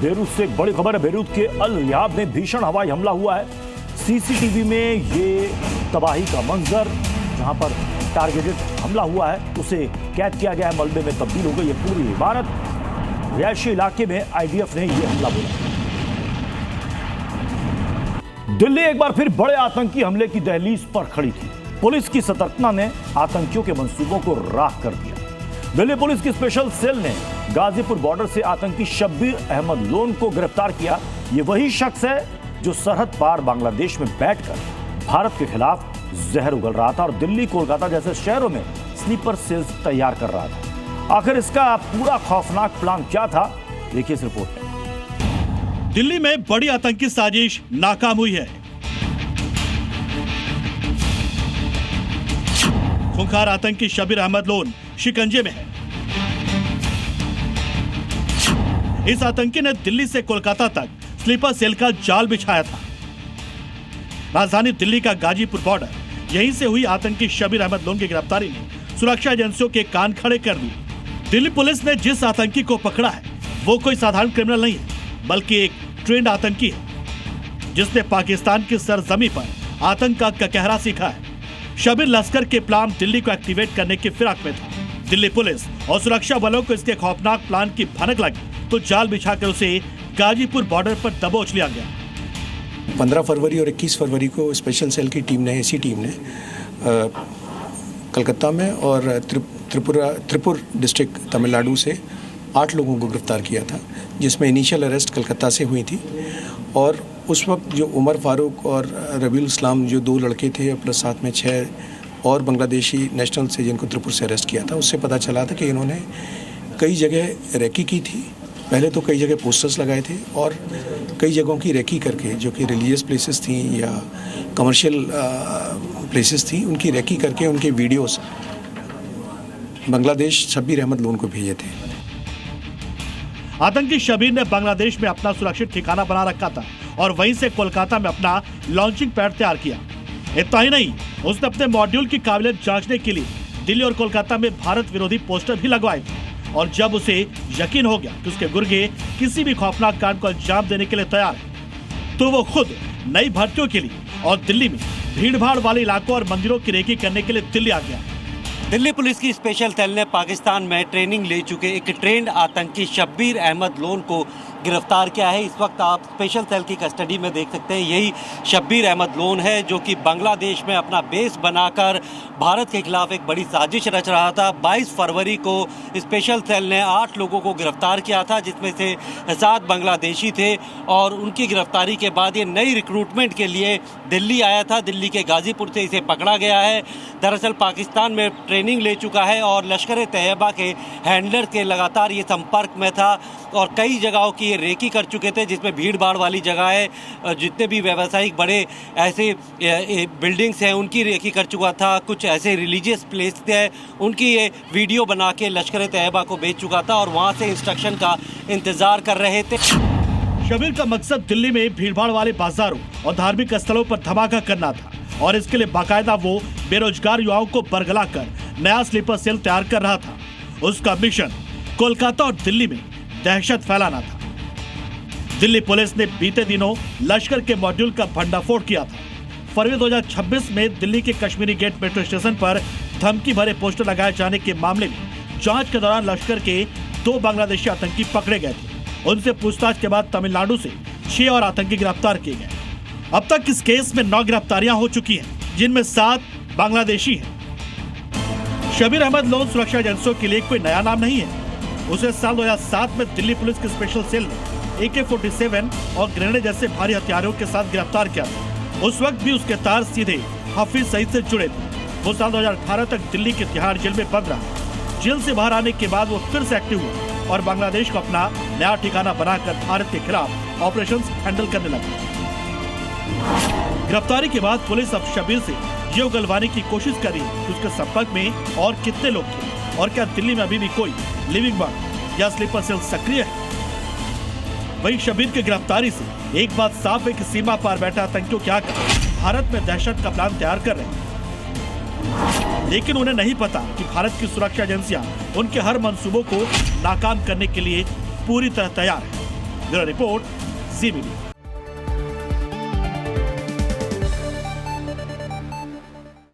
Beirut से एक बड़ी खबर है। बेरूत के अल रियाद में भीषण हवाई हमला हुआ है। सीसीटीवी में ये तबाही का मंजर, जहां पर टारगेटेड हमला हुआ है, उसे कैद किया गया है। मलबे में तब्दील हो गई है पूरी इमारत। रिहायशी इलाके में आईडीएफ ने यह हमला बोला। दिल्ली एक बार फिर बड़े आतंकी हमले की दहलीज पर खड़ी थी। पुलिस की सतर्कता ने आतंकियों के मंसूबों को राख कर दिया। दिल्ली पुलिस की स्पेशल सेल ने गाजीपुर बॉर्डर से आतंकी शब्बीर अहमद लोन को गिरफ्तार किया। ये वही शख्स है जो सरहद पार बांग्लादेश में बैठकर भारत के खिलाफ जहर उगल रहा था और दिल्ली, कोलकाता जैसे शहरों में स्लीपर सेल्स तैयार कर रहा था। आखिर इसका पूरा खौफनाक प्लान क्या था, देखिए इस रिपोर्ट में। दिल्ली में बड़ी आतंकी साजिश नाकाम हुई है। खूंखार आतंकी शब्बीर अहमद लोन शिकंजे में है। इस आतंकी ने दिल्ली से कोलकाता तक स्लीपर सेल का जाल बिछाया था। राजधानी दिल्ली का गाजीपुर बॉर्डर, यहीं से हुई आतंकी शब्बीर अहमद लोन की गिरफ्तारी ने सुरक्षा एजेंसियों के कान खड़े कर दिए। दिल्ली पुलिस ने जिस आतंकी को पकड़ा है वो कोई साधारण क्रिमिनल नहीं है, बल्कि एक ट्रेंड आतंकी है जिसने पाकिस्तान की सरजमी पर आतंक का कहरा सीखा है। शब्बीर लश्कर के प्लान दिल्ली को एक्टिवेट करने की फिराक में था। दिल्ली पुलिस और सुरक्षा बलों को इसके खौफनाक प्लान की भनक लगी तो जाल बिछाकर उसे गाजीपुर बॉर्डर पर दबोच लिया गया। 15 फरवरी और 21 फरवरी को स्पेशल सेल की टीम ने, ऐसी टीम ने कलकत्ता में और त्रिपुर डिस्ट्रिक्ट तमिलनाडु से 8 लोगों को गिरफ्तार किया था, जिसमें इनिशियल अरेस्ट कलकत्ता से हुई थी। और उस वक्त जो उमर फारूक और रबीउल इस्लाम, जो 2 लड़के थे, प्लस साथ में 6 और बांग्लादेशी नेशनल से जिनको त्रिपुर से अरेस्ट किया था, उससे पता चला था कि इन्होंने कई जगह रेकी की थी। पहले तो कई जगह पोस्टर्स लगाए थे और कई जगहों की रेकी करके, जो कि रिलीजियस प्लेसेस थी या कमर्शियल प्लेसेस थी, उनकी रेकी करके उनके वीडियोस बांग्लादेश शब्बीर अहमद लोन को भेजे थे। आतंकी शब्बीर ने बांग्लादेश में अपना सुरक्षित ठिकाना बना रखा था और वहीं से कोलकाता में अपना लॉन्चिंग पैड तैयार किया। इतना ही नहीं, उसने अपने मॉड्यूल की काबिलियत जांचने के लिए दिल्ली और कोलकाता में भारत विरोधी पोस्टर भी लगवाए थे। और जब उसे यकीन हो गया कि उसके गुर्गे किसी भी खौफनाक कांड को अंजाम देने के लिए तैयार है, तो वो खुद नई भर्तियों के लिए और दिल्ली में भीड़भाड़ वाले इलाकों और मंदिरों की रेकी करने के लिए दिल्ली आ गया। दिल्ली पुलिस की स्पेशल सेल ने पाकिस्तान में ट्रेनिंग ले चुके एक ट्रेंड आतंकी शब्बीर अहमद लोन को गिरफ्तार किया है। इस वक्त आप स्पेशल सेल की कस्टडी में देख सकते हैं, यही शब्बीर अहमद लोन है जो कि बांग्लादेश में अपना बेस बनाकर भारत के खिलाफ एक बड़ी साजिश रच रहा था। 22 फरवरी को स्पेशल सेल ने 8 लोगों को गिरफ्तार किया था, जिसमें से 7 बांग्लादेशी थे और उनकी गिरफ्तारी के बाद ये नई रिक्रूटमेंट के लिए दिल्ली आया था। दिल्ली के गाजीपुर से इसे पकड़ा गया है। दरअसल पाकिस्तान में ट्रेनिंग ले चुका है और लश्कर तैयबा के हैंडलर के लगातार ये संपर्क में था और कई जगहों की ये रेकी कर चुके थे, जिसमें भीड़ भाड़ वाली जगह है, जितने भी व्यावसायिक बड़े ऐसे बिल्डिंग्स हैं उनकी रेकी कर चुका था। कुछ ऐसे रिलीजियस प्लेस थे, उनकी ये वीडियो बना के लश्कर तैयबा को भेज चुका था और वहाँ से इंस्ट्रक्शन का इंतजार कर रहे थे। शब्बीर का मकसद दिल्ली में भीड़भाड़ वाले बाजारों और धार्मिक स्थलों पर धमाका करना था और इसके लिए बाकायदा वो बेरोजगार युवाओं को बरगला कर नया स्लीपर सेल तैयार कर रहा था। उसका मिशन कोलकाता और दिल्ली में दहशत फैलाना था। दिल्ली पुलिस ने बीते दिनों लश्कर के मॉड्यूल का भंडाफोड़ किया था। फरवरी 2026 में दिल्ली के कश्मीरी गेट मेट्रो स्टेशन पर धमकी भरे पोस्टर लगाए जाने के मामले में जांच के दौरान लश्कर के 2 बांग्लादेशी आतंकी पकड़े गए थे। उनसे पूछताछ के बाद तमिलनाडु से 6 और आतंकी गिरफ्तार किए गए। अब तक इस केस में 9 गिरफ्तारियां हो चुकी हैं, जिनमें 7 बांग्लादेशी हैं। शब्बीर अहमद लोन सुरक्षा एजेंसियों के लिए कोई नया नाम नहीं है। उसे साल 2007 में दिल्ली पुलिस की स्पेशल सेल ने AK-47 और ग्रेनेड जैसे भारी हथियारों के साथ गिरफ्तार किया था। उस वक्त भी उसके तार सीधे हफीज सईद से जुड़े थे। वो साल 2018 तक दिल्ली की तिहाड़ जेल में बंद रहा। जेल से बाहर आने के बाद वो फिर से एक्टिव हुआ और बांग्लादेश को अपना नया ठिकाना बनाकर भारत के खिलाफ ऑपरेशंस हैंडल करने लगा। गिरफ्तारी के बाद पुलिस अब शब्बीर से ये उगलवाने की कोशिश कर रही है कि उसके संपर्क में और कितने लोग थे और क्या दिल्ली में अभी भी कोई लिविंग बर्ड या स्लीपर सेल सक्रिय है। वहीं शब्बीर की गिरफ्तारी से एक बात साफ है कि सीमा पार बैठा आतंकियों क्या कर भारत में दहशत का प्लान तैयार कर रहे हैं, लेकिन उन्हें नहीं पता कि भारत की सुरक्षा एजेंसियां उनके हर मंसूबों को नाकाम करने के लिए पूरी तरह तैयार है। ब्यूरो रिपोर्ट, ज़ी मीडिया।